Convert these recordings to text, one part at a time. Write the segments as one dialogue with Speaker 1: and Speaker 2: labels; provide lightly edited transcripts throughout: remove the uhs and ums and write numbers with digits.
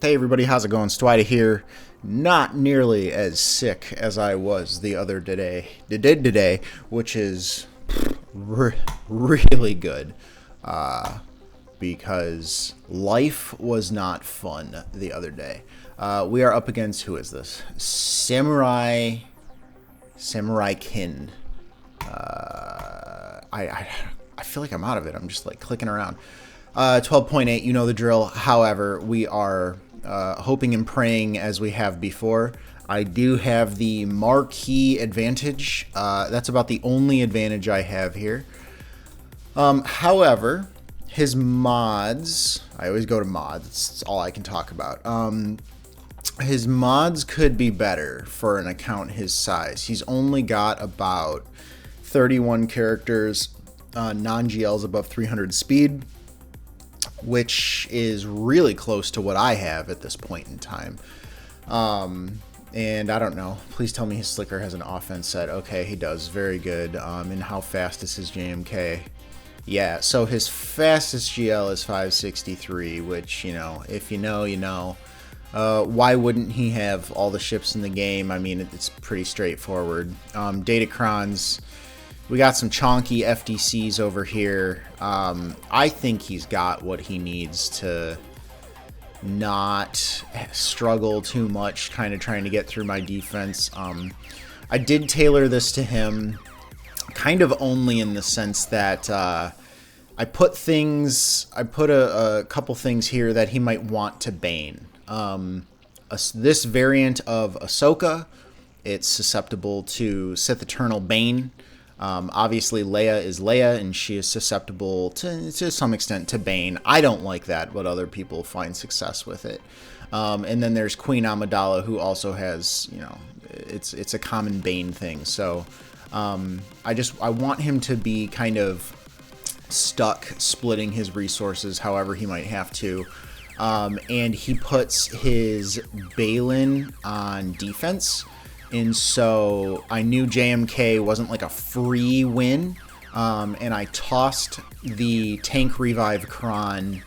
Speaker 1: Hey everybody, how's it going? Stwida here. Not nearly as sick as I was the other today, which is really good, because life was not fun the other day. We are up against, who is this? Samurai Kin. I feel like I'm out of it. I'm just like clicking around. 12.8, you know the drill. However, we are hoping and praying as we have before. I do have the marquee advantage. That's about the only advantage I have here. However, his mods, I always go to mods. It's all I can talk about. His mods could be better for an account his size. He's only got about 31 characters, non-GLs above 300 speed, which is really close to what I have at this point in time. And I don't know. Please tell me his slicker has an offense set. Okay, he does. Very good. And how fast is his JMK? Yeah, so his fastest GL is 563, which, you know, if you know, you know. Why wouldn't he have all the ships in the game? I mean, it's pretty straightforward. Datacrons. We got some chonky FDCs over here. I think he's got what he needs to not struggle too much, kind of trying to get through my defense. I did tailor this to him, kind of only in the sense that I put a couple things here that he might want to Bane. This variant of Ahsoka, it's susceptible to Sith Eternal Bane. Obviously Leia is Leia, and she is susceptible to some extent to Bane. I don't like that, but other people find success with it. And then there's Queen Amidala, who also has, you know, it's a common Bane thing. So I want him to be kind of stuck splitting his resources however he might have to. And he puts his Baylan on defense. And so I knew JMK wasn't like a free win, and I tossed the tank revive Kron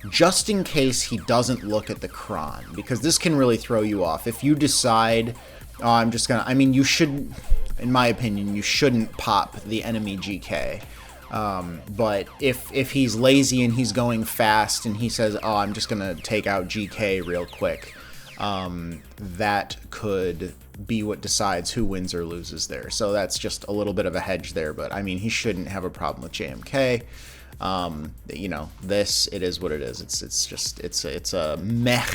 Speaker 1: just in case he doesn't look at the Kron, because this can really throw you off. If you decide, oh, I'm just gonna, I mean, you should, in my opinion, you shouldn't pop the enemy GK. But if he's lazy and he's going fast and he says, oh, I'm just gonna take out GK real quick, that could be what decides who wins or loses there. So that's just a little bit of a hedge there, but I mean, he shouldn't have a problem with JMK. You know, it is what it is. It's a meh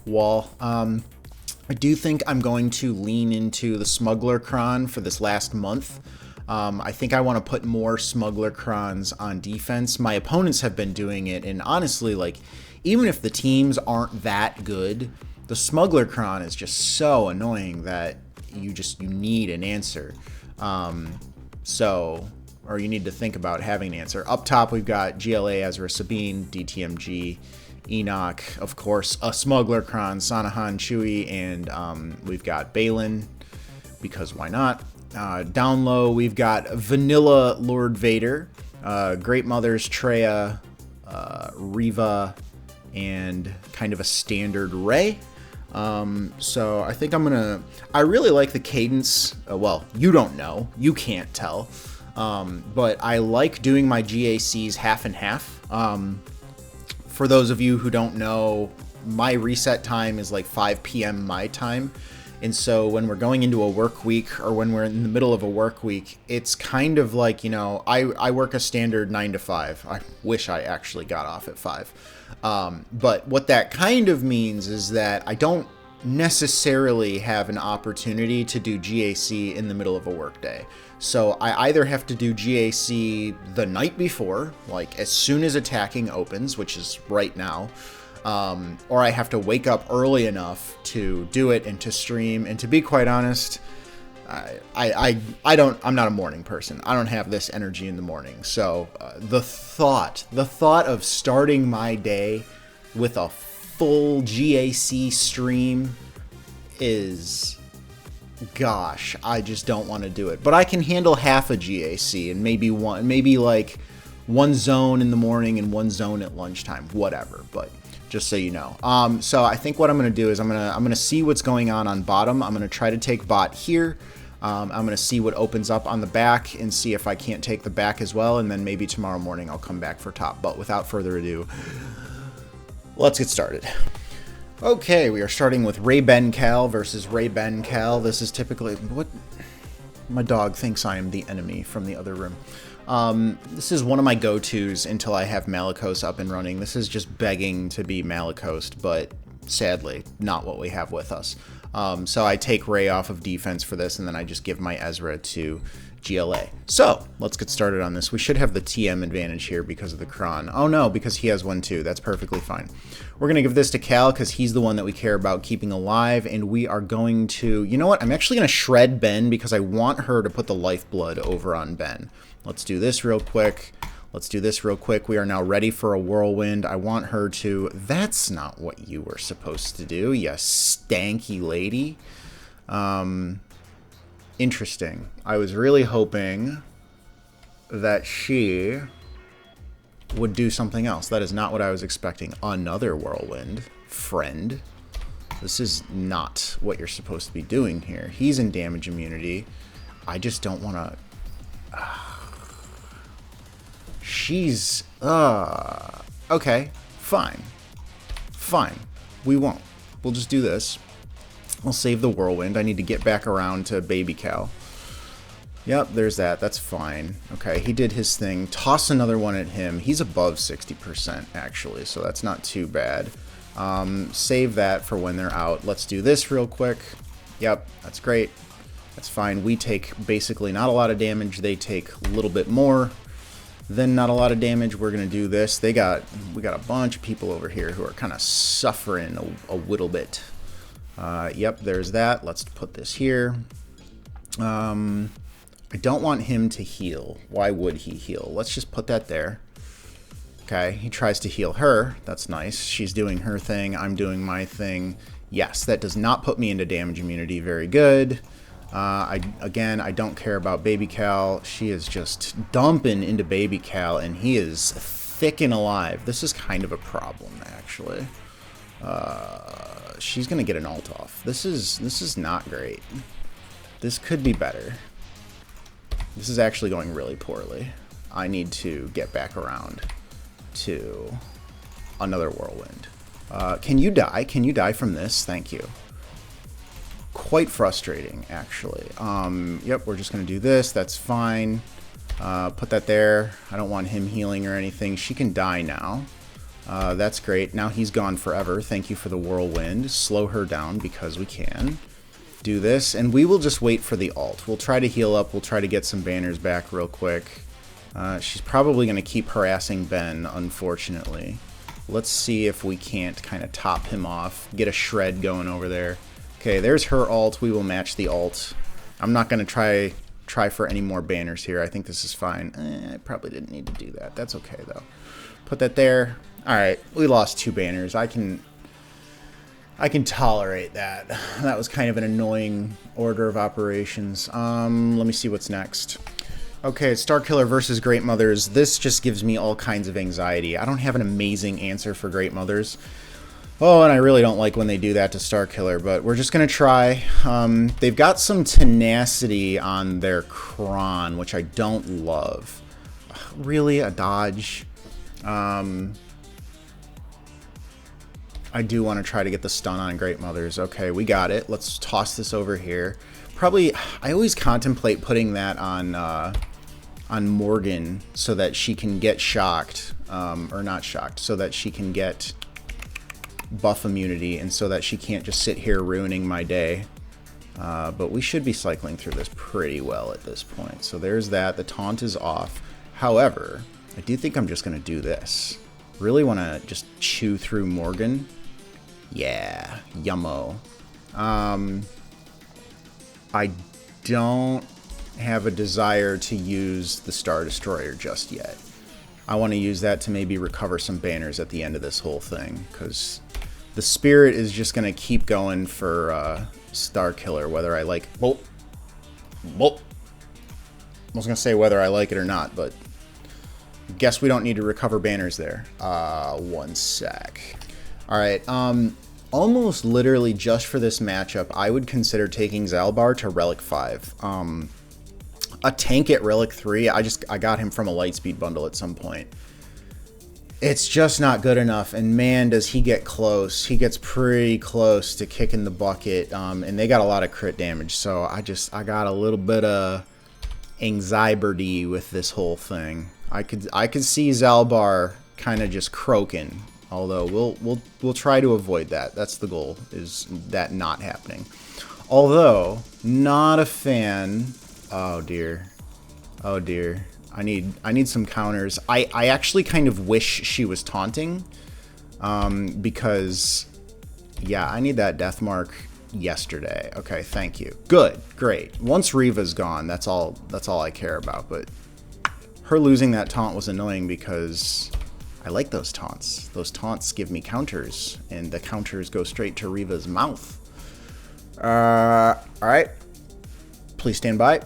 Speaker 1: wall. I do think I'm going to lean into the Smuggler Cron for this last month. I think I want to put more Smuggler Crons on defense. My opponents have been doing it, and honestly, like, even if the teams aren't that good, the Smuggler Cron is just so annoying that you need an answer. Or you need to think about having an answer. Up top, we've got GLA, Ezra Sabine, DTMG, Enoch, of course, a Smuggler Cron, Sanahan, Chewie, and we've got Baylan, because why not? Down low, we've got Vanilla Lord Vader, Great Mothers, Traya, Reva, and kind of a standard Rey. So I think I really like the cadence. Well, you don't know, you can't tell. But I like doing my GACs half and half. For those of you who don't know, my reset time is like 5 p.m. my time. And so when we're going into a work week, or when we're in the middle of a work week, it's kind of like, you know, I work a standard 9 to 5. I wish I actually got off at 5. But what that kind of means is that I don't necessarily have an opportunity to do GAC in the middle of a workday. So I either have to do GAC the night before, like as soon as attacking opens, which is right now, or I have to wake up early enough to do it and to stream. And to be quite honest, I'm not a morning person. I don't have this energy in the morning. So the thought of starting my day with a full GAC stream is, gosh, I just don't want to do it. But I can handle half a GAC and maybe like one zone in the morning and one zone at lunchtime, whatever. But just so you know. So I think what I'm going to do is I'm going to see what's going on bottom. I'm going to try to take bot here. I'm going to see what opens up on the back and see if I can't take the back as well. And then maybe tomorrow morning I'll come back for top. But without further ado, let's get started. Okay, we are starting with Rey Cal versus Rey Cal. This is typically what my dog thinks I am the enemy from the other room. This is one of my go-tos until I have Malgus up and running. This is just begging to be Malgus, but sadly, not what we have with us. So I take Rey off of defense for this, and then I just give my Ezra to GLA. So, let's get started on this. We should have the TM advantage here because of the Kron. Oh no, because he has one too. That's perfectly fine. We're going to give this to Cal because he's the one that we care about keeping alive, and we are going to... You know what? I'm actually going to shred Ben because I want her to put the lifeblood over on Ben. Let's do this real quick. Let's do this real quick. We are now ready for a whirlwind. I want her to... That's not what you were supposed to do, you stanky lady. Interesting. I was really hoping that she would do something else. That is not what I was expecting. Another whirlwind. Friend. This is not what you're supposed to be doing here. He's in damage immunity. I just don't want to... She's... Okay. Fine. Fine. We won't. We'll just do this. I'll save the whirlwind. I need to get back around to Baby Cal. Yep, there's that. That's fine. Okay, he did his thing. Toss another one at him. He's above 60%, actually, so that's not too bad. Save that for when they're out. Let's do this real quick. Yep, that's great. That's fine. We take basically not a lot of damage. They take a little bit more than not a lot of damage. We're going to do this. We got a bunch of people over here who are kind of suffering a little bit. Yep, there's that. Let's put this here. I don't want him to heal. Why would he heal? Let's just put that there. Okay, he tries to heal her. That's nice. She's doing her thing. I'm doing my thing. Yes, that does not put me into damage immunity. Very good. Again, I don't care about Baby Cal. She is just dumping into Baby Cal, and he is thick and alive. This is kind of a problem, actually. She's gonna get an ult off. This is not great. This could be better. This is actually going really poorly. I need to get back around to another whirlwind. Can you die? Can you die from this? Thank you. Quite frustrating, actually. Yep, we're just gonna do this. That's fine. Put that there. I don't want him healing or anything. She can die now. That's great. Now he's gone forever. Thank you for the whirlwind. Slow her down because we can. Do this, and we will just wait for the ult. We'll try to heal up. We'll try to get some banners back real quick. She's probably going to keep harassing Ben, unfortunately. Let's see if we can't kind of top him off. Get a shred going over there. Okay, there's her ult. We will match the ult. I'm not going to try for any more banners here. I think this is fine. I probably didn't need to do that. That's okay, though. Put that there. Alright, we lost 2 banners. I can tolerate that. That was kind of an annoying order of operations. Let me see what's next. Okay, Starkiller versus Great Mothers. This just gives me all kinds of anxiety. I don't have an amazing answer for Great Mothers. Oh, and I really don't like when they do that to Starkiller, but we're just going to try. They've got some tenacity on their Kron, which I don't love. Really? A dodge? I do want to try to get the stun on Great Mothers. Okay, we got it. Let's toss this over here. Probably, I always contemplate putting that on Morgan so that she can get shocked, or not shocked, so that she can get buff immunity and so that she can't just sit here ruining my day. But we should be cycling through this pretty well at this point. So there's that. The taunt is off. However, I do think I'm just going to do this. Really want to just chew through Morgan. Yeah, yummo. I don't have a desire to use the Star Destroyer just yet. I want to use that to maybe recover some banners at the end of this whole thing, because the Spirit is just going to keep going for Star Killer, whether I like... Bolt. I was going to say whether I like it or not, but guess we don't need to recover banners there. One sec. Alright, almost literally just for this matchup, I would consider taking Zalbar to Relic 5. A tank at Relic 3, I got him from a Lightspeed bundle at some point. It's just not good enough, and man, does he get close. He gets pretty close to kicking the bucket, and they got a lot of crit damage, so I got a little bit of anxiety with this whole thing. I could see Zalbar kind of just croaking, although we'll try to avoid that. That's the goal, is that not happening. Although, not a fan. Oh dear. Oh dear. I need some counters. I actually kind of wish she was taunting, because yeah, I need that death mark yesterday. Okay, thank you. Good, great. Once Reva's gone, that's all I care about. But her losing that taunt was annoying because I like those taunts. Those taunts give me counters, and the counters go straight to Reva's mouth. All right, please stand by.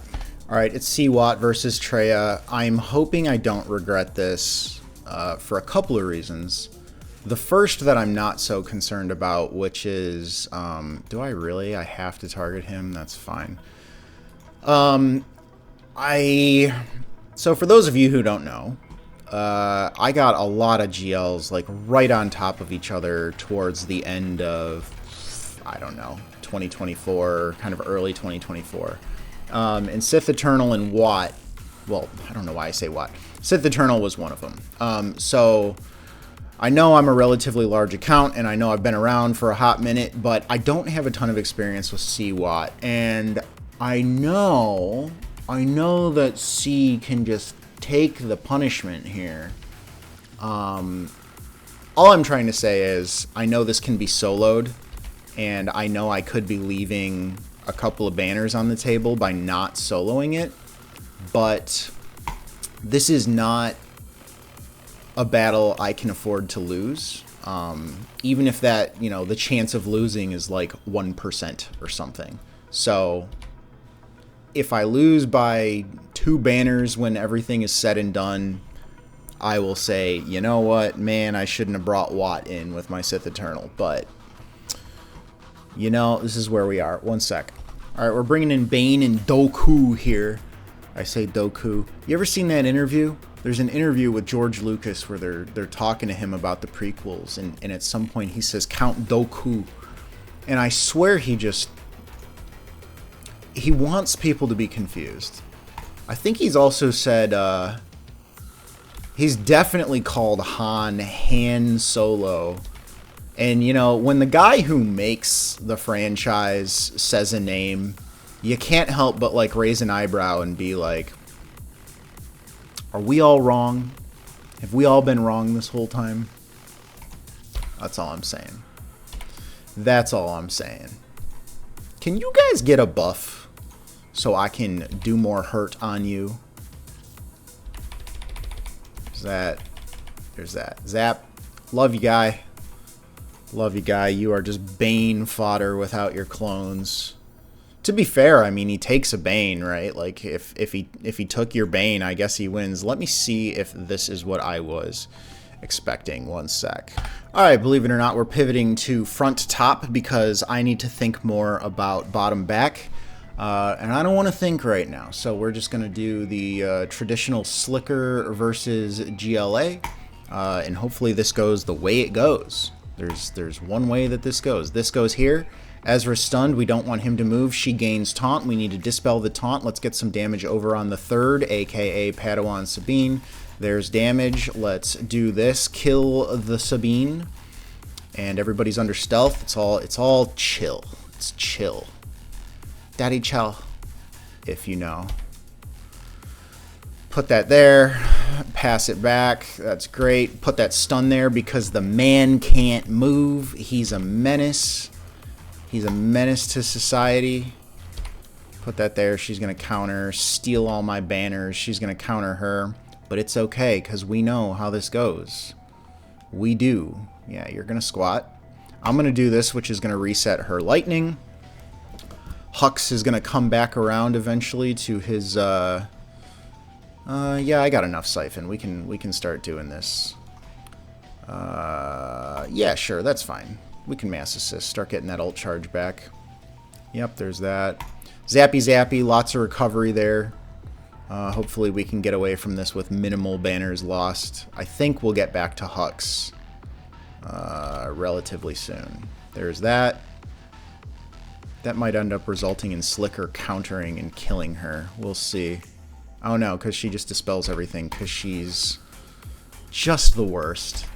Speaker 1: Alright, it's SWGOH versus Traya. I'm hoping I don't regret this for a couple of reasons. The first that I'm not so concerned about, which is, do I really? I have to target him? That's fine. So for those of you who don't know, I got a lot of GLs like right on top of each other towards the end of, I don't know, 2024, kind of early 2024. And Sith Eternal and Watt, well, I don't know why I say Watt. Sith Eternal was one of them. So I know I'm a relatively large account, and I know I've been around for a hot minute, but I don't have a ton of experience with SWGOH. And I know that C can just take the punishment here. All I'm trying to say is I know this can be soloed, and I know I could be leaving a couple of banners on the table by not soloing it, but this is not a battle I can afford to lose, even if that, you know, the chance of losing is like 1% or something. So if I lose by 2 banners when everything is said and done, I will say, you know what, man, I shouldn't have brought Watt in with my Sith Eternal, but you know, this is where we are. One sec. Alright, we're bringing in Bane and Dooku here. I say Dooku. You ever seen that interview? There's an interview with George Lucas where they're talking to him about the prequels, and at some point he says, Count Dooku. And I swear he wants people to be confused. I think he's also said, he's definitely called Han Solo. And, you know, when the guy who makes the franchise says a name, you can't help but, like, raise an eyebrow and be like, are we all wrong? Have we all been wrong this whole time? That's all I'm saying. That's all I'm saying. Can you guys get a buff so I can do more hurt on you? There's that. Zap. Love you, guy. Love you, guy. You are just Bane fodder without your clones. To be fair, I mean, he takes a Bane, right? Like, if he took your Bane, I guess he wins. Let me see if this is what I was expecting. One sec. Alright, believe it or not, we're pivoting to front top because I need to think more about bottom back. And I don't want to think right now. So we're just going to do the traditional Slicker versus GLA. And hopefully this goes the way it goes. There's one way that this goes. This goes here. Ezra's stunned. We don't want him to move. She gains taunt. We need to dispel the taunt. Let's get some damage over on the third, aka Padawan Sabine. There's damage. Let's do this. Kill the Sabine. And everybody's under stealth. It's all chill. It's chill. Daddy chill, if you know. Put that there. Pass it back. That's great. Put that stun there because the man can't move. He's a menace. He's a menace to society. Put that there. She's going to counter. Steal all my banners. She's going to counter her. But it's okay because we know how this goes. We do. Yeah, you're going to squat. I'm going to do this, which is going to reset her lightning. Hux is going to come back around eventually to his... yeah, I got enough Siphon. We can start doing this. Yeah, sure, that's fine. We can mass assist. Start getting that ult charge back. Yep, there's that. Zappy zappy, lots of recovery there. Hopefully we can get away from this with minimal banners lost. I think we'll get back to Hux relatively soon. There's that. That might end up resulting in Slicker countering and killing her. We'll see. Oh no, because she just dispels everything, because she's just the worst.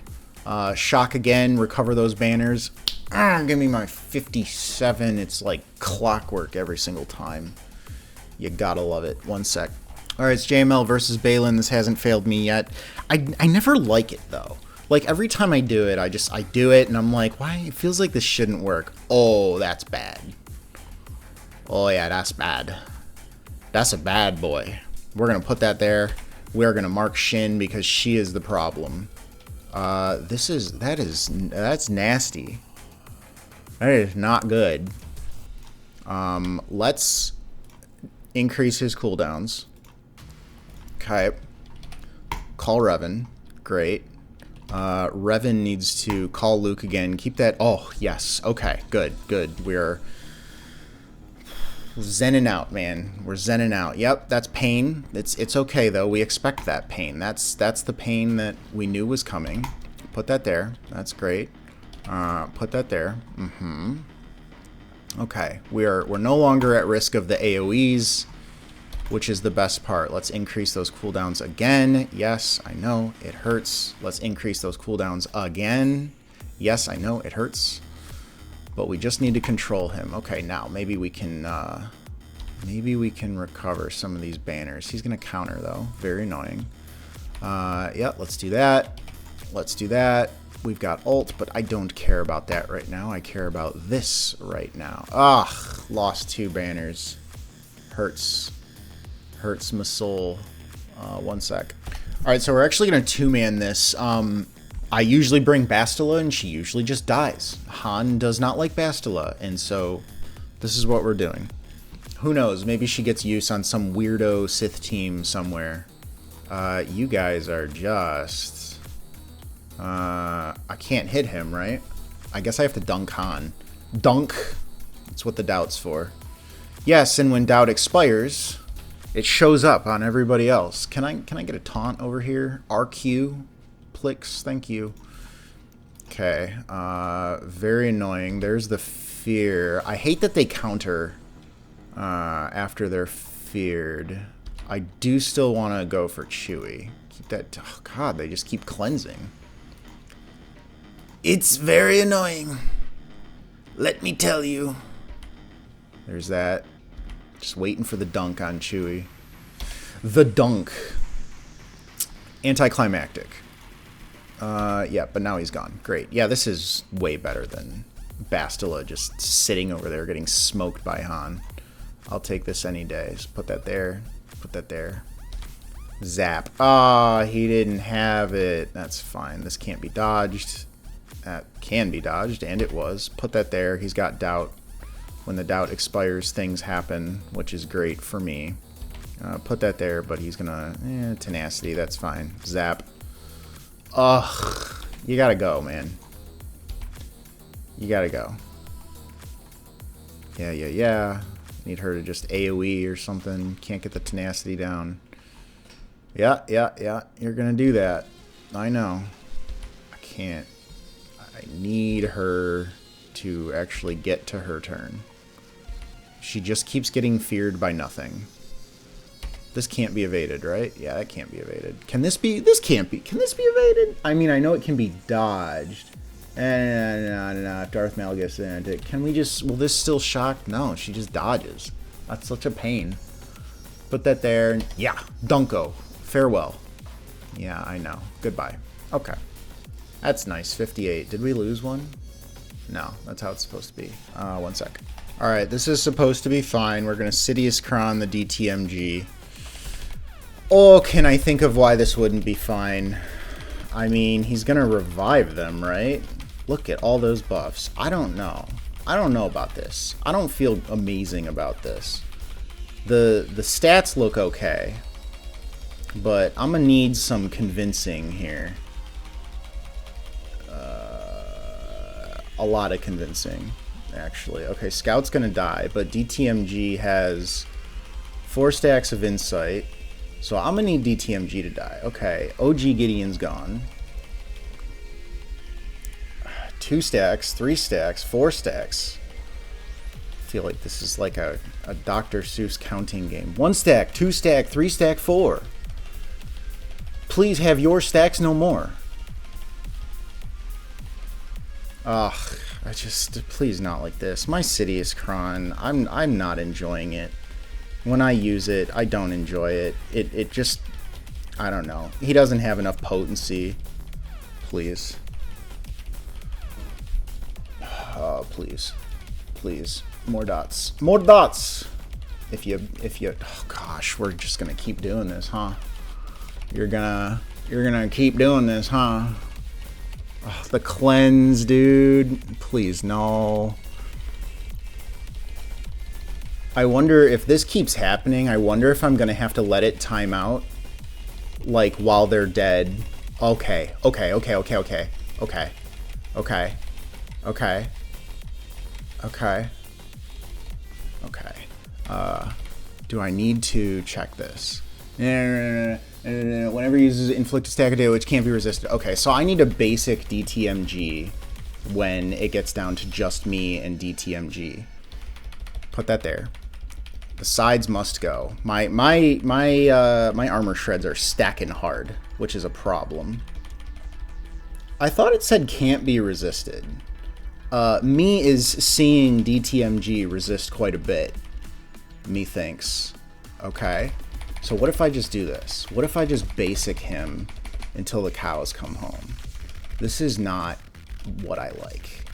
Speaker 1: Shock again, recover those banners. Give me my 57. It's like clockwork every single time. You gotta love it. One sec. Alright, it's JML versus Baylan. This hasn't failed me yet. I never like it, though. Like, every time I do it, I do it, and I'm like, why? It feels like this shouldn't work. Oh, that's bad. Oh, yeah, that's bad. That's a bad boy. We're gonna put that there. We're gonna mark Shin because she is the problem. That's nasty. That is not good. Let's increase his cooldowns. Okay. Call Revan. Great. Revan needs to call Luke again. Keep that. Oh, yes. Okay. Good. Good. We're zenning out, man. We're zenning out. Yep, that's pain. It's okay, though. We expect that pain. That's the pain that we knew was coming. Put that there. That's great. Put that there. Okay. We're no longer at risk of the AoEs, which is the best part. Let's increase those cooldowns again. Yes, I know it hurts. Let's increase those cooldowns again. Yes, I know it hurts. But we just need to control him. Okay, now maybe we can recover some of these banners. He's gonna counter though. Very annoying. Yeah, let's do that. Let's do that. We've got ult, but I don't care about that right now. I care about this right now. Ugh, lost 2 banners. Hurts. Hurts my soul. One sec. Alright, so we're actually going to 2-man this. I usually bring Bastila, and she usually just dies. Han does not like Bastila, and so this is what we're doing. Who knows? Maybe she gets use on some weirdo Sith team somewhere. You guys are just... I can't hit him, right? I guess I have to dunk Han. Dunk! That's what the doubt's for. Yes, and when doubt expires, it shows up on everybody else. Can I get a taunt over here? RQ? Plix, thank you. Okay, very annoying. There's the fear. I hate that they counter after they're feared. I do still want to go for Chewie. Keep that... Oh, God, they just keep cleansing. It's very annoying. Let me tell you. There's that. Just waiting for the dunk on Chewie. The dunk. Anticlimactic. Yeah, but now he's gone. Great. Yeah, this is way better than Bastila just sitting over there getting smoked by Han. I'll take this any day. Just put that there. Put that there. Zap. Ah, he didn't have it. That's fine. This can't be dodged. That can be dodged, and it was. Put that there. He's got doubt. When the doubt expires, things happen, which is great for me. Put that there, but he's gonna... tenacity, that's fine. Zap. Ugh. You gotta go, man. You gotta go. Yeah. Need her to just AoE or something. Can't get the tenacity down. Yeah. You're gonna do that. I know. I can't. I need her to actually get to her turn. She just keeps getting feared by nothing. This can't be evaded, right? Yeah, that can't be evaded. Can this be? This can't be. Can this be evaded? I mean, I know it can be dodged. No. Darth Malgus. Can we just... Will this still shock? No, she just dodges. That's such a pain. Put that there. Yeah, Dunko. Farewell. Yeah, I know. Goodbye. Okay. That's nice. 58. Did we lose one? No, that's how it's supposed to be. One sec. Alright, this is supposed to be fine. We're going to Sidiouscron the DTMG. Oh, can I think of why this wouldn't be fine? I mean, he's going to revive them, right? Look at all those buffs. I don't know. I don't know about this. I don't feel amazing about this. The stats look okay. But I'm going to need some convincing here. a lot of convincing, actually. Okay, Scout's gonna die, but DTMG has 4 stacks of insight, so I'm gonna need DTMG to die. Okay, OG Gideon's gone. 2 stacks, 3 stacks, 4 stacks. I feel like this is like a Dr. Seuss counting game. 1 stack, 2 stack, 3 stack, 4. Please have your stacks no more. Ugh, please not like this. My Sidiouscron, I'm not enjoying it. When I use it, I don't enjoy it. It just, I don't know. He doesn't have enough potency. Please. Oh, please. Please. More dots. More dots! If you, oh gosh, we're just gonna keep doing this, huh? You're gonna keep doing this, huh? Oh, the cleanse, dude. Please, no. I wonder if this keeps happening. I wonder if I'm going to have to let it time out. Like, while they're dead. Okay. Okay, okay, okay, okay. Okay. Okay. Okay. Okay. Okay. Do I need to check this? No. Whenever he uses inflict a stack of damage, which can't be resisted. Okay, so I need a basic DTMG when it gets down to just me and DTMG. Put that there. The sides must go. My armor shreds are stacking hard, which is a problem. I thought it said can't be resisted. Me is seeing DTMG resist quite a bit. Methinks. Okay. So what if I just do this? What if I just basic him until the cows come home? This is not what I like.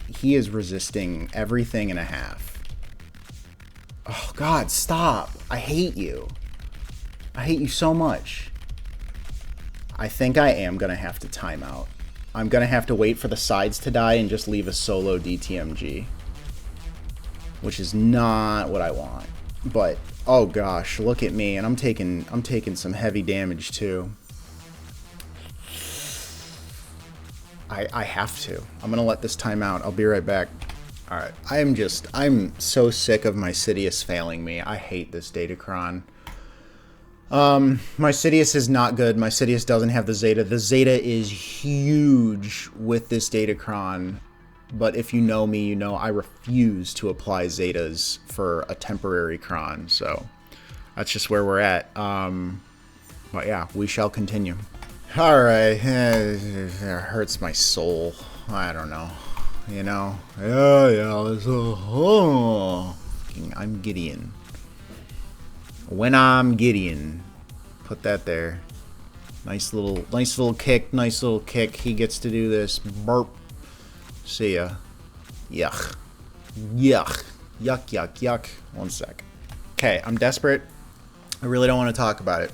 Speaker 1: He is resisting everything and a half. Oh God, stop. I hate you. I hate you so much. I think I am going to have to time out. I'm going to have to wait for the sides to die and just leave a solo DTMG. Which is not what I want. But oh gosh, look at me, and I'm taking some heavy damage too. I have to. I'm gonna let this time out. I'll be right back. Alright. I'm so sick of my Sidious failing me. I hate this Datacron. My Sidious is not good. My Sidious doesn't have the Zeta. The Zeta is huge with this Datacron. But if you know me, you know I refuse to apply Zetas for a temporary cron. So that's just where we're at. But yeah, we shall continue. Alright. It hurts my soul. I don't know. You know? I'm Gideon. When I'm Gideon. Put that there. Nice little kick. Nice little kick. He gets to do this. Burp. See ya. Yuck. Yuck. Yuck, yuck, yuck. 1 sec. Okay, I'm desperate. I really don't want to talk about it.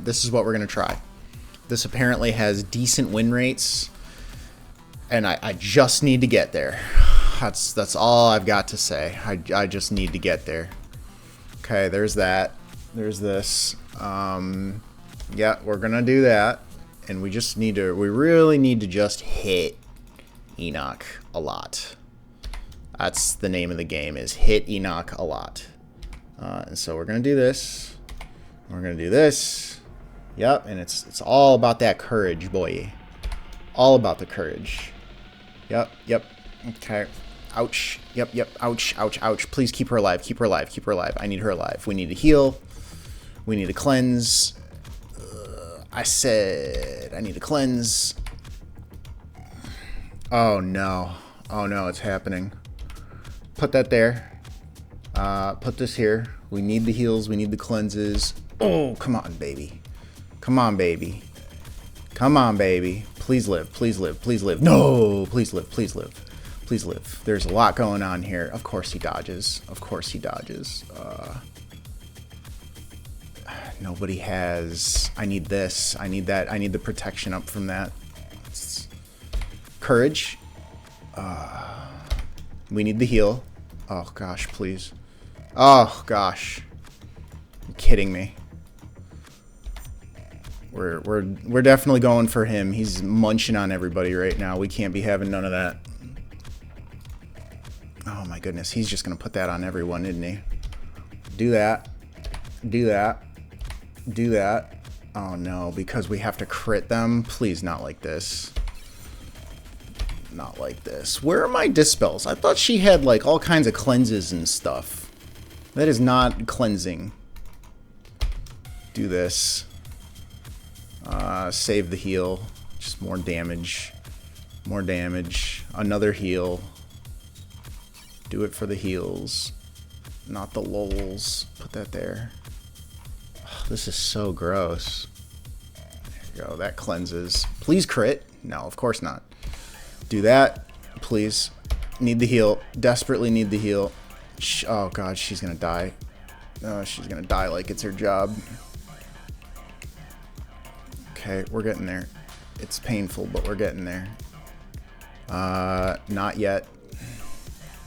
Speaker 1: This is what we're going to try. This apparently has decent win rates. And I just need to get there. That's all I've got to say. I just need to get there. Okay, there's that. There's this. Yeah, we're going to do that. And we really need to just hit Enoch a lot. That's the name of the game, is hit Enoch a lot. And so we're gonna do this. We're gonna do this. Yep, and it's all about that courage, boy. All about the courage. Yep. Okay. Ouch. Yep. Ouch. Please keep her alive. Keep her alive. I need her alive. We need to heal. We need to cleanse. I said I need to cleanse. Oh no, it's happening. Put that there. Put this here. We need the heals, we need the cleanses. Oh, come on, baby. Come on, baby. Please live. No, please live. There's a lot going on here. Of course he dodges. Nobody has... I need this. I need that. I need the protection up from that. Courage. We need the heal. Oh gosh, please. Oh gosh. You're kidding me. We're definitely going for him. He's munching on everybody right now. We can't be having none of that. Oh my goodness, he's just gonna put that on everyone, isn't he? Do that. Do that. Do that. Oh no, because we have to crit them? Please, not like this. Not like this. Where are my dispels? I thought she had like all kinds of cleanses and stuff. That is not cleansing. Do this. Save the heal. Just more damage. More damage. Another heal. Do it for the heals. Not the lols. Put that there. Oh, this is so gross. There you go. That cleanses. Please crit. No, of course not. Do that. Please. Need the heal. Desperately need the heal. Oh god, she's gonna die. Oh, she's gonna die like it's her job. Okay, we're getting there. It's painful, but we're getting there. Not yet.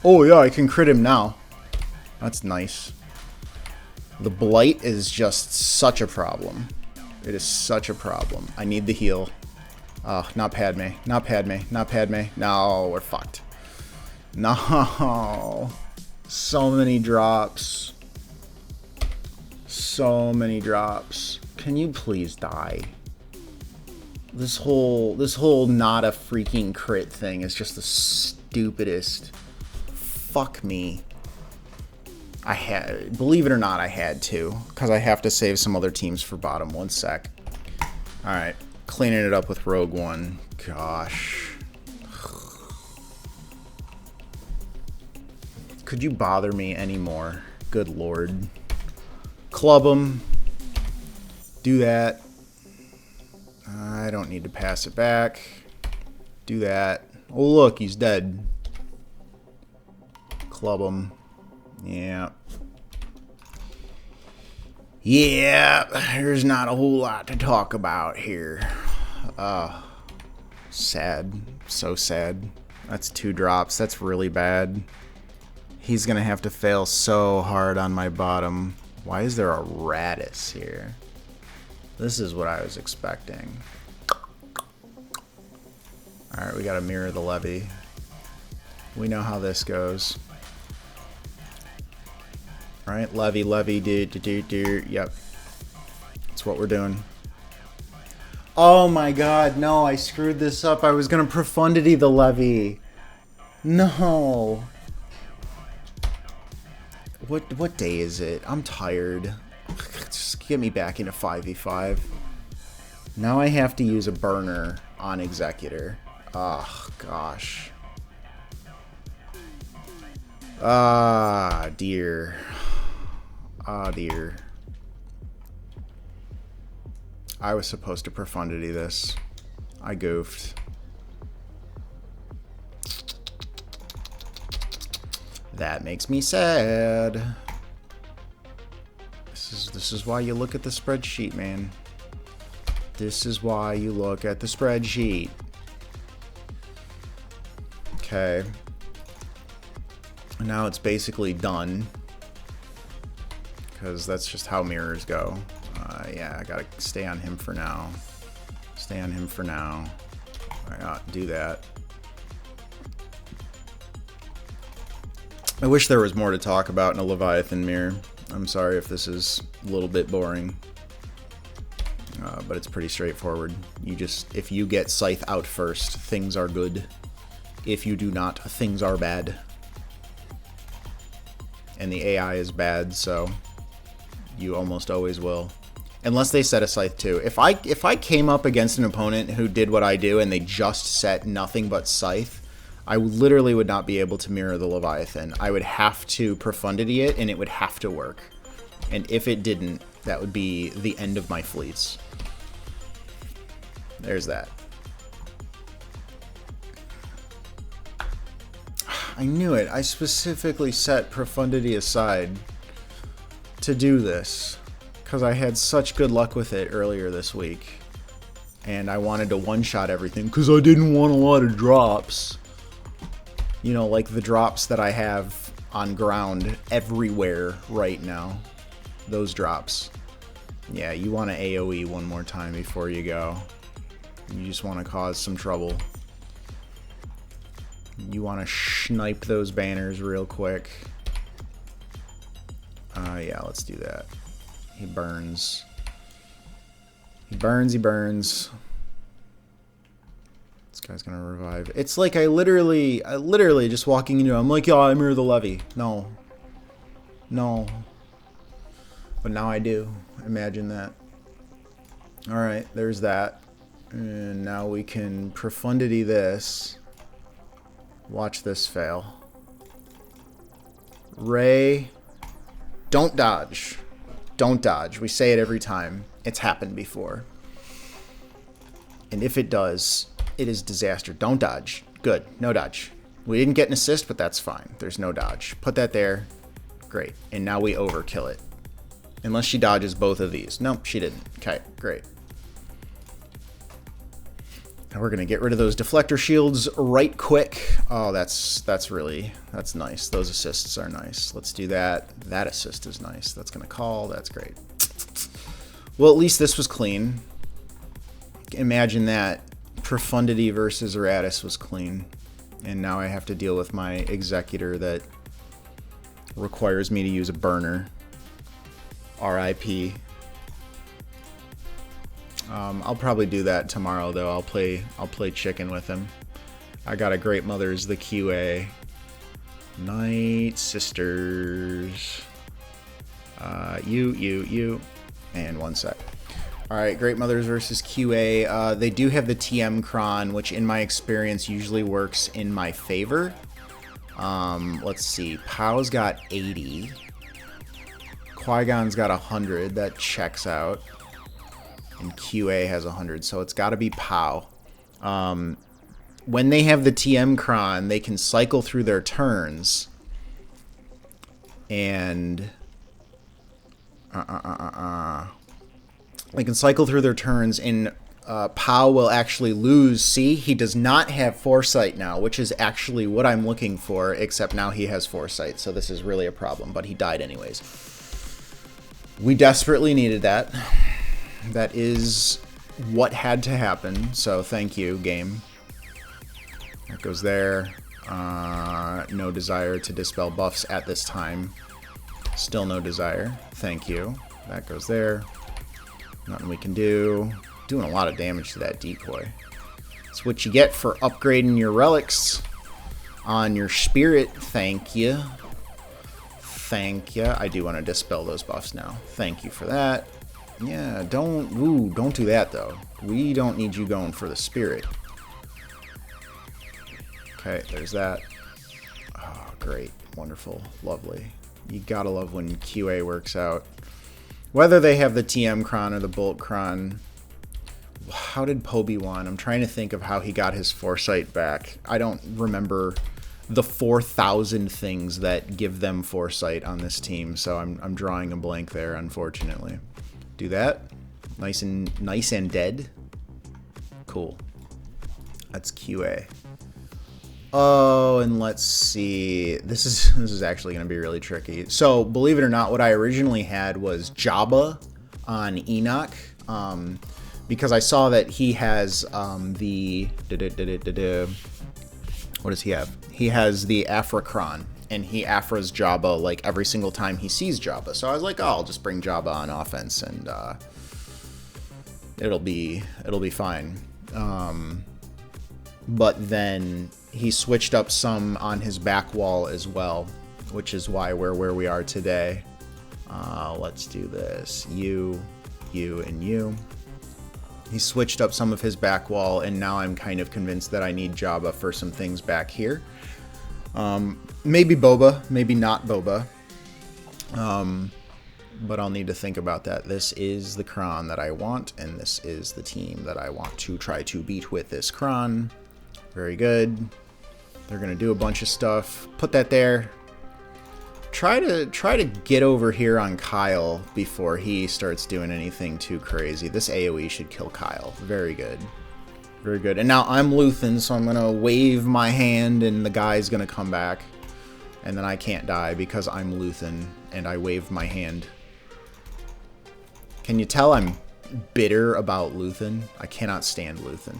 Speaker 1: Oh yeah, I can crit him now. That's nice. The blight is just such a problem. It is such a problem. I need the heal. Oh, not Padme. Not Padme. Not Padme. No, we're fucked. No. So many drops. So many drops. Can you please die? This whole not a freaking crit thing is just the stupidest. Fuck me. I had, believe it or not, I had to, because I have to save some other teams for bottom. 1 sec. Alright, cleaning it up with Rogue One. Gosh. Could you bother me anymore? Good lord. Club him. Do that. I don't need to pass it back. Do that. Oh look, he's dead. Club him. Yeah. Yeah, there's not a whole lot to talk about here. Sad. So sad. That's 2 drops. That's really bad. He's gonna have to fail so hard on my bottom. Why is there a Radis here? This is what I was expecting. Alright, we gotta mirror the levy. We know how this goes. Right, levy, do. Yep. That's what we're doing. Oh my god, no, I screwed this up. I was gonna profundity the levy. No. What day is it? I'm tired. Just get me back into 5v5. Now I have to use a burner on Executor. Oh, gosh. Ah, dear. Ah, dear. I was supposed to profundity this. I goofed. That makes me sad. This is why you look at the spreadsheet, man. This is why you look at the spreadsheet. Okay. Now it's basically done. Because that's just how mirrors go. Yeah, I gotta stay on him for now. Stay on him for now. Alright, do that. I wish there was more to talk about in a Leviathan mirror. I'm sorry if this is a little bit boring. But it's pretty straightforward. If you get Scythe out first, things are good. If you do not, things are bad. And the AI is bad, so you almost always will. Unless they set a Scythe too. If I came up against an opponent who did what I do and they just set nothing but Scythe, I literally would not be able to mirror the Leviathan. I would have to profundity it and it would have to work. And if it didn't, that would be the end of my fleets. There's that. I knew it. I specifically set profundity aside to do this because I had such good luck with it earlier this week. And I wanted to one-shot everything because I didn't want a lot of drops. You know, like the drops that I have on ground everywhere right now. Those drops. Yeah, you want to AoE one more time before you go. You just want to cause some trouble. You want to snipe those banners real quick. Yeah, let's do that. He burns. He burns, he burns. This guy's gonna revive. It's like I literally just walking into, I'm like, yeah, I mirror the levy. No. No. But now I do. Imagine that. Alright, there's that. And now we can profundity this. Watch this fail. Rey, don't dodge. Don't dodge. We say it every time. It's happened before. And if it does, it is disaster. Don't dodge. Good. No dodge. We didn't get an assist, but that's fine. There's no dodge. Put that there. Great. And now we overkill it. Unless she dodges both of these. Nope, she didn't. Okay, great. And we're going to get rid of those deflector shields right quick. Oh, that's nice. Those assists are nice. Let's do that. That assist is nice. That's going to call. That's great. Well, at least this was clean. Imagine that. Profundity versus Eratus was clean. And now I have to deal with my Executor that requires me to use a burner. RIP. I'll probably do that tomorrow, though. I'll play chicken with him. I got a Great Mother's the QA. Night Sisters. You. And one sec. Alright, Great Mothers versus QA. They do have the TM Cron, which in my experience usually works in my favor. Let's see. Pow's got 80. Qui-Gon's got 100. That checks out. And QA has 100, so it's got to be Pow. When they have the TM Cron, they can cycle through their turns. And... They can cycle through their turns, and Pow will actually lose. See, he does not have Foresight now, which is actually what I'm looking for, except now he has Foresight, so this is really a problem, but he died anyways. We desperately needed that. That is what had to happen, so thank you, game. That goes there. No desire to dispel buffs at this time. Still no desire. Thank you. That goes there. Nothing we can do. Doing a lot of damage to that decoy. That's what you get for upgrading your relics on your spirit. Thank you. Thank you. I do want to dispel those buffs now. Thank you for that. Yeah, don't do that, though. We don't need you going for the spirit. Okay, there's that. Oh, great. Wonderful. Lovely. You gotta love when QA works out. Whether they have the TM Cron or the Bolt Cron. How did Obi-Wan? I'm trying to think of how he got his Foresight back. I don't remember the 4,000 things that give them Foresight on this team, so I'm drawing a blank there, unfortunately. Do that. Nice and dead. Cool. That's QA. Oh, and let's see. This is actually going to be really tricky. So, believe it or not, what I originally had was Jabba on Enoch, because I saw that he has the what does he have? He has the Afracron, and he Afras Jabba like every single time he sees Jabba. So I was like, oh, I'll just bring Jabba on offense, and it'll be fine. But then he switched up some on his back wall as well, which is why we're where we are today. Let's do this. You, and you. He switched up some of his back wall, and now I'm kind of convinced that I need Jabba for some things back here. Maybe Boba, maybe not Boba. But I'll need to think about that. This is the Cron that I want, and this is the team that I want to try to beat with this Cron. Very good. They're going to do a bunch of stuff. Put that there. Try to get over here on Kyle before he starts doing anything too crazy. This AoE should kill Kyle. Very good. Very good. And now I'm Luthen, so I'm going to wave my hand, and the guy's going to come back. And then I can't die because I'm Luthen, and I waved my hand. Can you tell I'm bitter about Luthen? I cannot stand Luthen.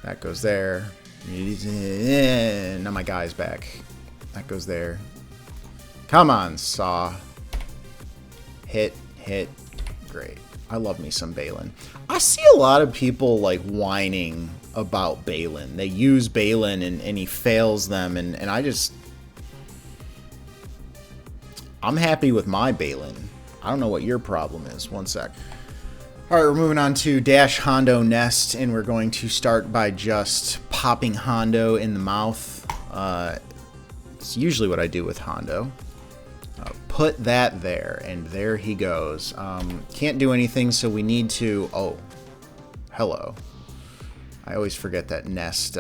Speaker 1: That goes there. Now my guy's back. That goes there. Come on, Saw. Hit. Great. I love me some Baylan. I see a lot of people like whining about Baylan. They use Baylan and he fails them, and I'm happy with my Baylan. I don't know what your problem is. One sec. Alright, we're moving on to Dash Hondo Nest, and we're going to start by just popping Hondo in the mouth. It's usually what I do with Hondo. Put that there, and there he goes. Can't do anything, so we need to... Oh, hello. I always forget that Nest...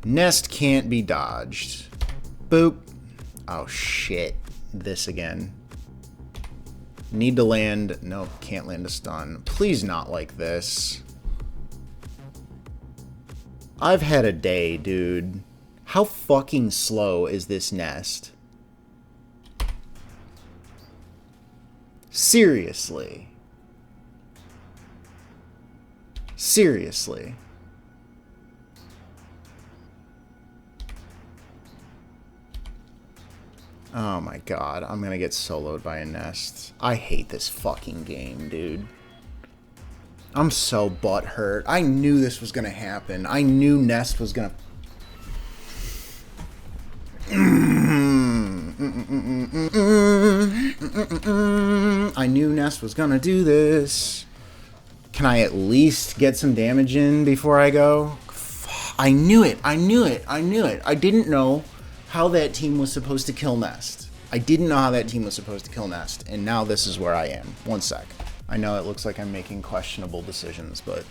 Speaker 1: Nest can't be dodged. Boop. Oh, shit. This again. Need to land... Nope, can't land a stun. Please not like this. I've had a day, dude. How fucking slow is this Nest? Seriously. Seriously. Oh my god, I'm gonna get soloed by a Nest. I hate this fucking game, dude. I'm so butthurt. I knew this was gonna happen. I knew Nest was gonna... I knew Nest was gonna do this. Can I at least get some damage in before I go? I knew it. I knew it. I knew it. I didn't know how that team was supposed to kill Nest. I didn't know how that team was supposed to kill Nest, and now this is where I am. One sec. I know it looks like I'm making questionable decisions, but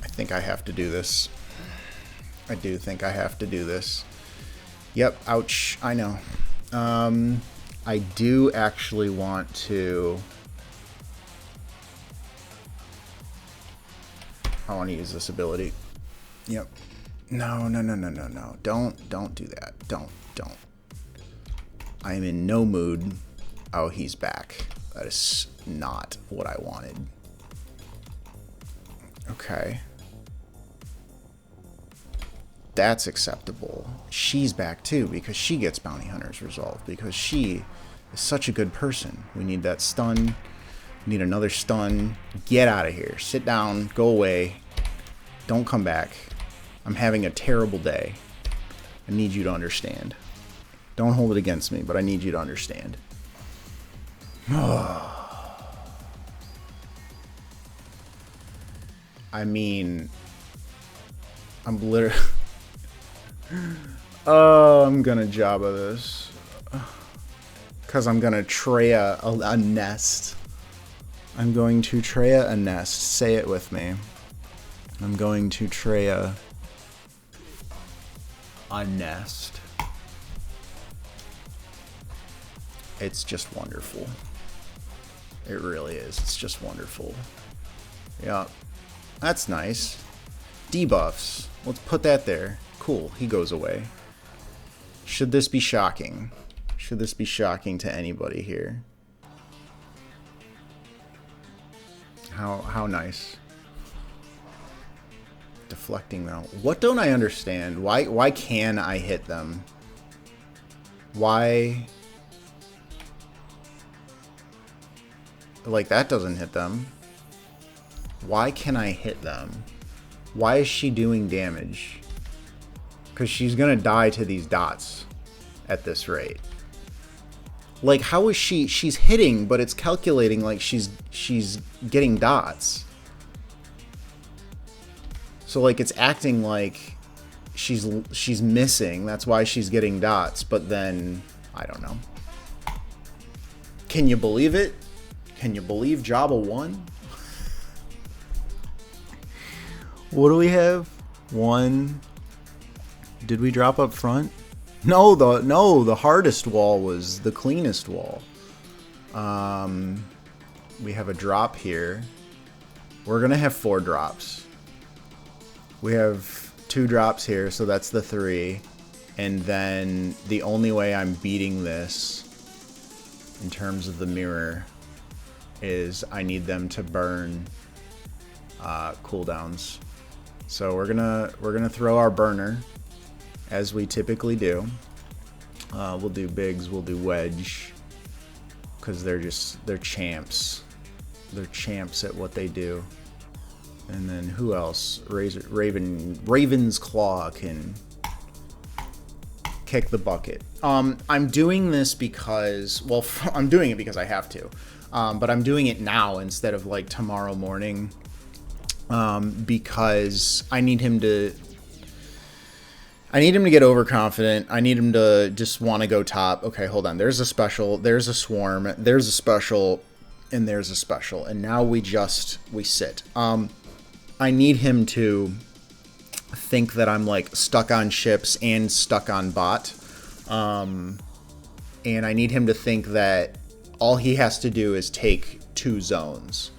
Speaker 1: I think I have to do this. I do think I have to do this. Yep, ouch, I know. I do actually want to... I want to use this ability. Yep. No. Don't do that. Don't. I am in no mood. Oh, he's back. That is not what I wanted. Okay. That's acceptable. She's back too because she gets Bounty Hunter's resolve because she is such a good person. We need that stun. We need another stun. Get out of here. Sit down. Go away. Don't come back. I'm having a terrible day. I need you to understand. Don't hold it against me, but I need you to understand. I mean, I'm literally... Oh, I'm gonna Jabba this. Because I'm gonna Traya a Nest. I'm going to Traya a Nest. Say it with me. I'm going to Traya a Nest. It's just wonderful. It really is. It's just wonderful. Yeah. That's nice. Debuffs. Let's put that there. Cool. He goes away. Should this be shocking? Should this be shocking to anybody here? How nice. Deflecting though. What don't I understand? Why can I hit them? Why? Like that doesn't hit them. Why can I hit them? Why is she doing damage? Because she's gonna die to these dots at this rate. Like, how is she's hitting, but it's calculating like she's getting dots. So like it's acting like she's missing. That's why she's getting dots, but then I don't know. Can you believe it? Can you believe Jabba won? What do we have? One. Did we drop up front? No, the hardest wall was the cleanest wall. We have a drop here. We're gonna have 4 drops. We have 2 drops here, so that's the 3. And then the only way I'm beating this in terms of the mirror is I need them to burn cooldowns. So we're gonna throw our burner as we typically do. We'll do bigs, we'll do wedge, because they're champs. They're champs at what they do. And then who else? Raven's Claw can kick the bucket. I'm doing this because, well, I'm doing it because I have to. But I'm doing it now instead of like tomorrow morning. Because I need him to get overconfident. I need him to just want to go top. Okay, hold on. There's a special, there's a swarm, there's a special, and there's a special. And now we sit. I need him to think that I'm like stuck on ships and stuck on bot. And I need him to think that all he has to do is take 2 zones.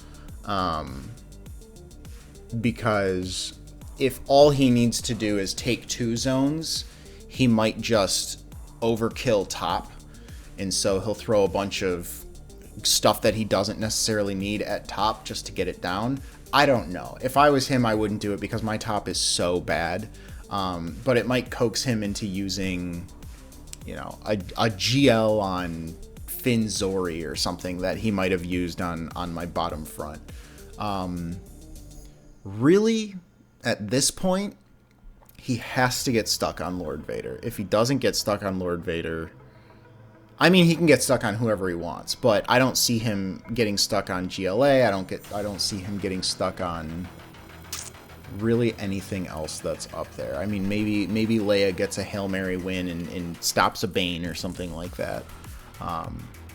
Speaker 1: Because if all he needs to do is take 2 zones, he might just overkill top. And so he'll throw a bunch of stuff that he doesn't necessarily need at top just to get it down. I don't know. If I was him, I wouldn't do it because my top is so bad. But it might coax him into using, you know, a GL on Finn Zori or something that he might have used on my bottom front. Really, at this point, he has to get stuck on Lord Vader. If he doesn't get stuck on Lord Vader, I mean, he can get stuck on whoever he wants, but I don't see him getting stuck on GLA. I don't see him getting stuck on really anything else that's up there. I mean, maybe Leia gets a Hail Mary win and stops a Bane or something like that.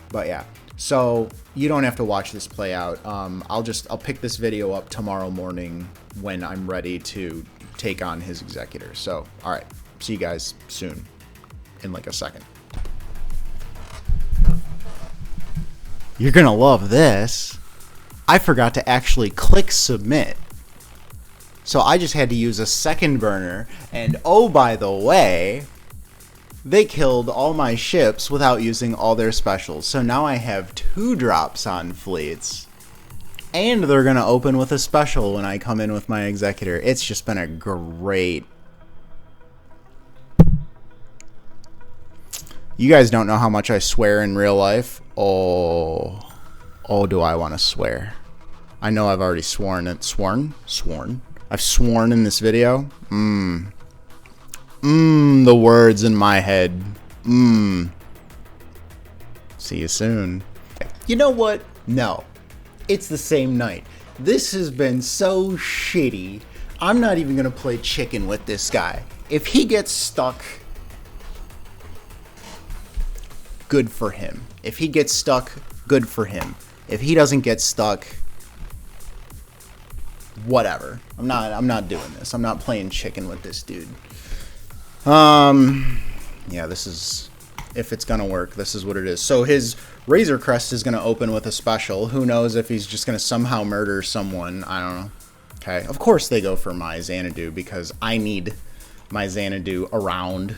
Speaker 1: But yeah, so you don't have to watch this play out. I'll pick this video up tomorrow morning when I'm ready to take on his executor. So, all right, see you guys soon in like a second. You're gonna love this. I forgot to actually click submit. So I just had to use a second burner, and oh, by the way, they killed all my ships without using all their specials. So now I have 2 drops on fleets, and they're gonna open with a special when I come in with my executor. It's just been a great... You guys don't know how much I swear in real life. Oh, do I want to swear? I know I've already sworn. I've sworn in this video. The words in my head. See you soon. You know what? No. It's the same night. This has been so shitty. I'm not even going to play chicken with this guy. If he gets stuck, good for him. If he gets stuck, good for him. If he doesn't get stuck, whatever. I'm not doing this. I'm not playing chicken with this dude. Yeah, this is, if it's gonna work, this is what it is. So his Razor Crest is gonna open with a special. Who knows if he's just gonna somehow murder someone. I don't know. Okay, of course they go for my Xanadu because I need my Xanadu around.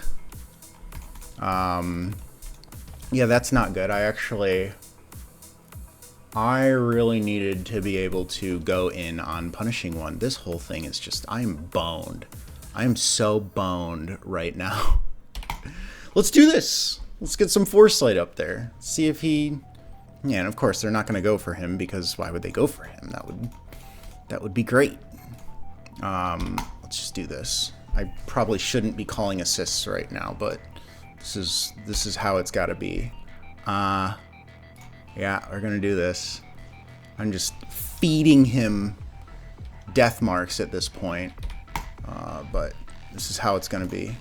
Speaker 1: Yeah, that's not good. I really needed to be able to go in on punishing one. This whole thing is just, I'm boned. I am so boned right now. Let's do this. Let's get some foresight up there. See if he... Yeah, and of course they're not going to go for him because why would they go for him? That would be great. Let's just do this. I probably shouldn't be calling assists right now, but this is how it's got to be. Yeah, we're gonna do this. I'm just feeding him death marks at this point, but this is how it's gonna be.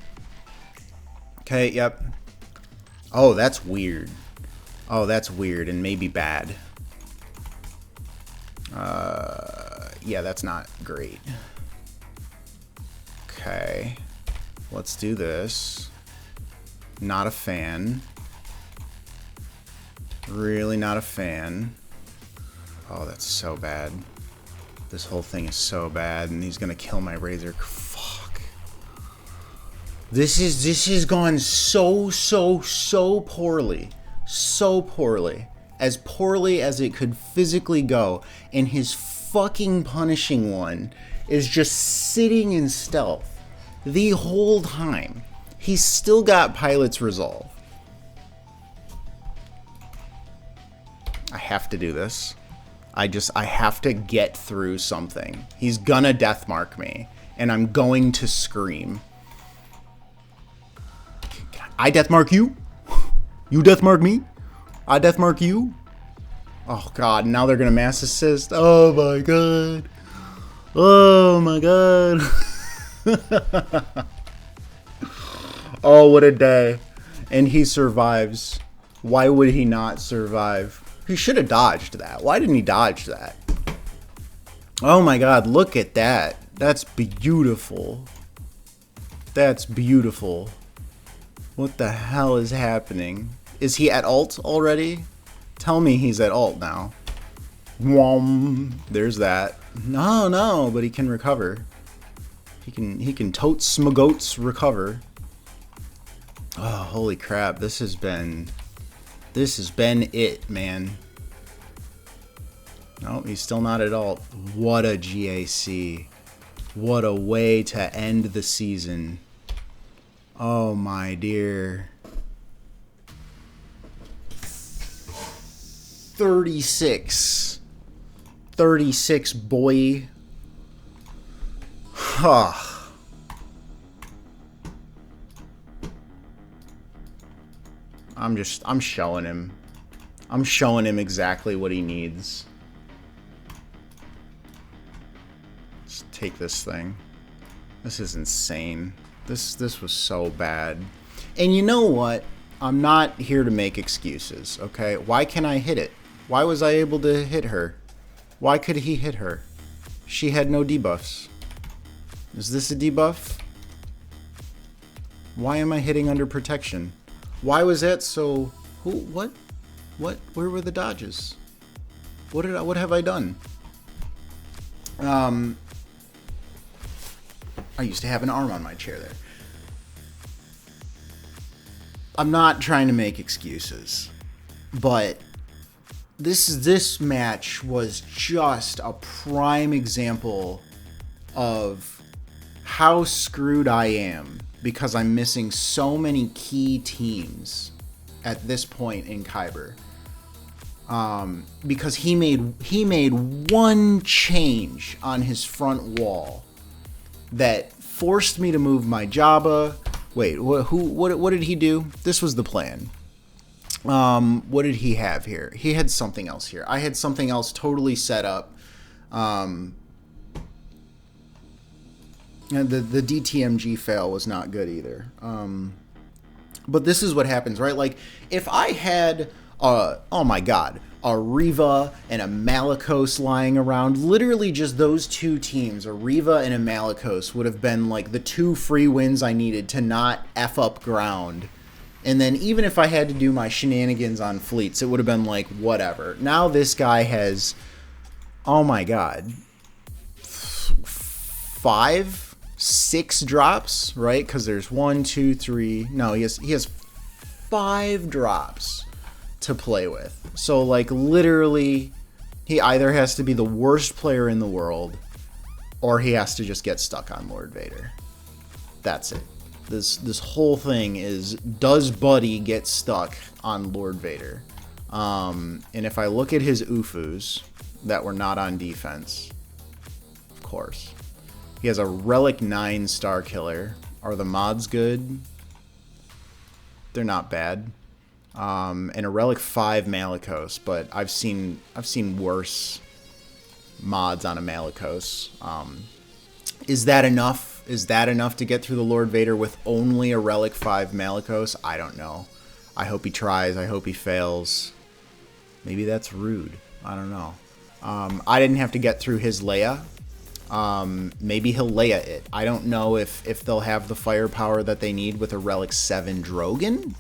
Speaker 1: Okay, yep. Oh, that's weird. Oh, that's weird and maybe bad. Yeah, that's not great. Okay, let's do this. Not a fan. Really not a fan. Oh, that's so bad. This whole thing is so bad, and he's gonna kill my Razor. Fuck. This has gone so poorly. So poorly. As poorly as it could physically go. And his fucking punishing one is just sitting in stealth the whole time. He's still got Pilot's Resolve. I have to do this. I have to get through something. He's gonna deathmark me, and I'm going to scream. I deathmark you? You deathmark me? I deathmark you? Oh god, now they're gonna mass assist. Oh my god. Oh my god. Oh, what a day. And he survives. Why would he not survive? He should have dodged that. Why didn't he dodge that? Oh my god, look at that. That's beautiful. That's beautiful. What the hell is happening? Is he at ult already? Tell me he's at ult now. There's that. No, but he can recover. He can tote SWGOH recover. Oh, holy crap. This has been it, man. No, he's still not at ult. What a GAC. What a way to end the season. Oh my dear. 36, boy. Huh. I'm showing him. I'm showing him exactly what he needs. Let's take this thing. This is insane. This was so bad. And you know what? I'm not here to make excuses, okay? Why can I hit it? Why was I able to hit her? Why could he hit her? She had no debuffs. Is this a debuff? Why am I hitting under protection? Why was that so... What? Where were the dodges? What have I done? I used to have an arm on my chair there. I'm not trying to make excuses, but this match was just a prime example of how screwed I am because I'm missing so many key teams at this point in Kyber. Because he made one change on his front wall that forced me to move my Jabba. Wait, what did he do? This was the plan. What did he have here? He had something else here. I had something else totally set up. And the DTMG fail was not good either. But this is what happens, right? Like, if I had, oh my god, a Reva and a Malgus lying around, literally just those two teams, a Reva and a Malgus, would have been like the 2 free wins I needed to not F up ground. And then even if I had to do my shenanigans on fleets, it would have been like, whatever. Now this guy has, oh my god, 5, 6 drops, right? Because there's 1, 2, 3. No, he has 5 drops to play with. So like literally he either has to be the worst player in the world or he has to just get stuck on Lord Vader. That's it. This whole thing is, does Buddy get stuck on Lord Vader? And if I look at his UFUs that were not on defense, of course. He has a Relic 9 Star Killer. Are the mods good? They're not bad. And a Relic 5 Malgus, but I've seen worse mods on a Malgus. Is that enough? Is that enough to get through the Lord Vader with only a Relic 5 Malgus? I don't know. I hope he tries. I hope he fails. Maybe that's rude. I don't know. I didn't have to get through his Leia. Maybe he'll Leia it. I don't know if they'll have the firepower that they need with a Relic 7 Drogon.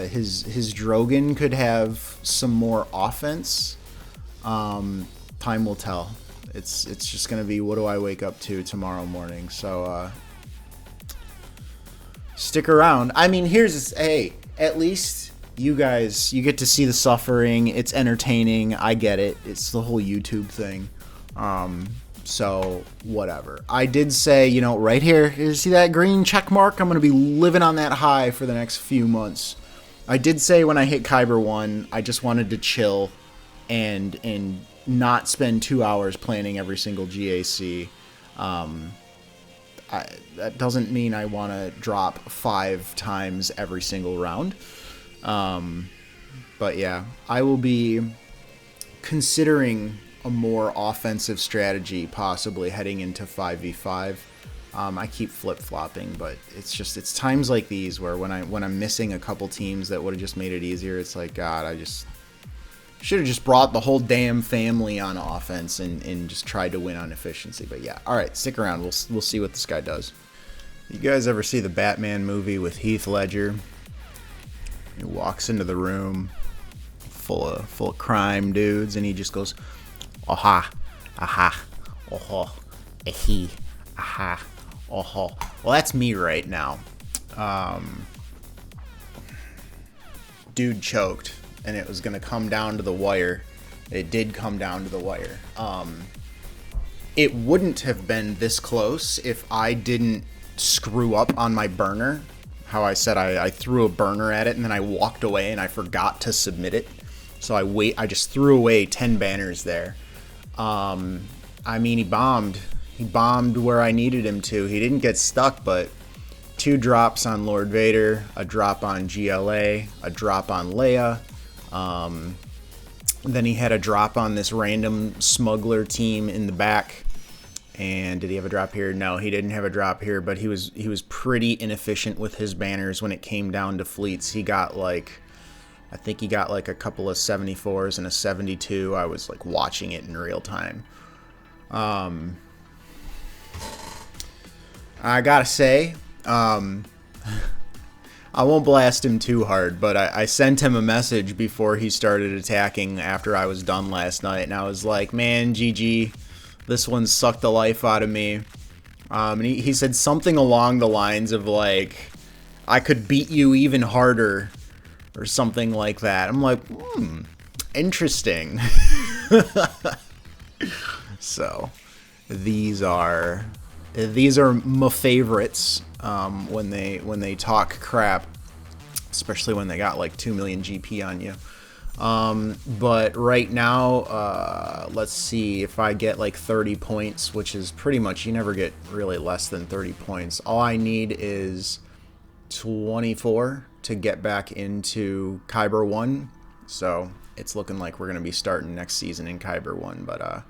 Speaker 1: His Drogon could have some more offense. Time will tell. It's just gonna be, what do I wake up to tomorrow morning? So stick around. I mean, hey, at least you guys, you get to see the suffering. It's entertaining. I get it. It's the whole YouTube thing. So whatever. I did say, you know, right here, you see that green check mark? I'm going to be living on that high for the next few months. I did say when I hit Kyber 1, I just wanted to chill and not spend 2 hours planning every single GAC. That doesn't mean I want to drop 5 times every single round. But yeah, I will be considering a more offensive strategy possibly heading into 5v5. I keep flip-flopping, but it's times like these where when I'm missing a couple teams that would have just made it easier, it's like, God, I just should have just brought the whole damn family on offense and just tried to win on efficiency. But yeah, all right, stick around. We'll see what this guy does. You guys ever see the Batman movie with Heath Ledger? He walks into the room full of crime dudes, and he just goes, "Aha, aha, oh, ahi, aha, oh." Well, that's me right now. Dude choked, and it was gonna come down to the wire. It did come down to the wire. It wouldn't have been this close if I didn't screw up on my burner. How I said I threw a burner at it and then I walked away and I forgot to submit it. So I just threw away 10 banners there. I mean, he bombed. He bombed where I needed him to. He didn't get stuck, but 2 drops on Lord Vader, a drop on GLA, a drop on Leia. Then he had a drop on this random smuggler team in the back. And did he have a drop here? No, he didn't have a drop here, but he was pretty inefficient with his banners when it came down to fleets. He got like, I think he got like a couple of 74s and a 72. I was like watching it in real time. I gotta say, I won't blast him too hard, but I sent him a message before he started attacking after I was done last night, and I was like, man, GG. This one sucked the life out of me. And he said something along the lines of like, I could beat you even harder or something like that. I'm like, interesting. So these are my favorites when they talk crap, especially when they got like 2 million GP on you. But right now, let's see if I get like 30 points, which is pretty much, you never get really less than 30 points. All I need is 24 to get back into Kyber 1. So it's looking like we're going to be starting next season in Kyber 1. But,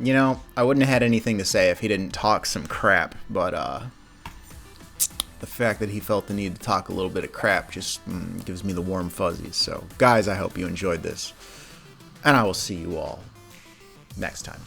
Speaker 1: you know, I wouldn't have had anything to say if he didn't talk some crap, but, the fact that he felt the need to talk a little bit of crap just gives me the warm fuzzies. So, guys, I hope you enjoyed this, and I will see you all next time.